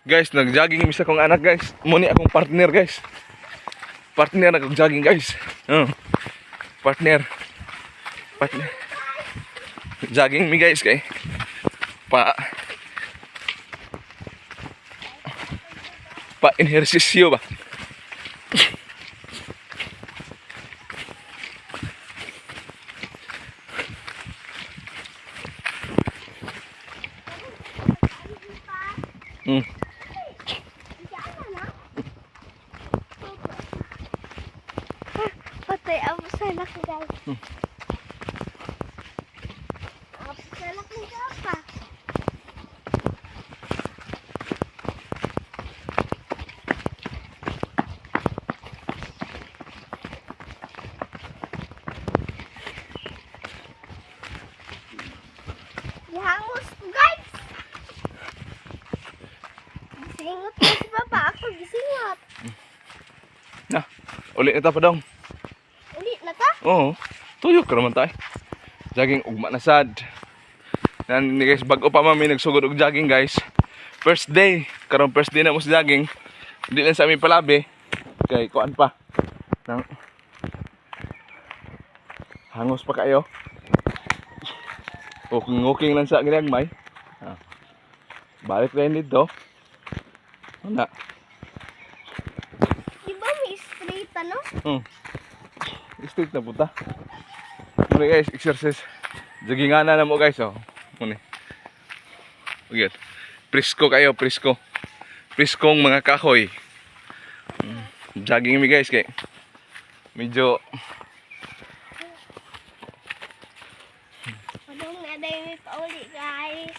Guys, nag-jogging mi sa kong anak guys. Muni akong partner guys. Partner nag-jogging guys. Partner. Partner. Jogging mi guys kay pa ehersisyo ba. Patay ako sa laki guys. Ako sa laki pa. Gihangos ko guys. Gisingot ko si Papa. Ako gisingot. Na, ulit na ta pa dong. Ulit na ka? Oo. Tuyok ka naman tayo. Jogging ugma na sad. Yan ni guys, bago pa mami nagsugod og jogging guys. First day, karong first day na mo sa jogging. Hindi lang sa aming palabi. Kay kuan pa. Nang hangos pa kayo. Uking lang sa ginagmay. Balik rin dito. Ano? Di ba may straight ano? Straight na puta. Muna guys, exercise. Joggingan na mo guys, oh. Muna. Okay. Presko kayo, presko. Preskong mga kahoy. Jogging mi guys kay medyo Padong na dahil may pauli guys.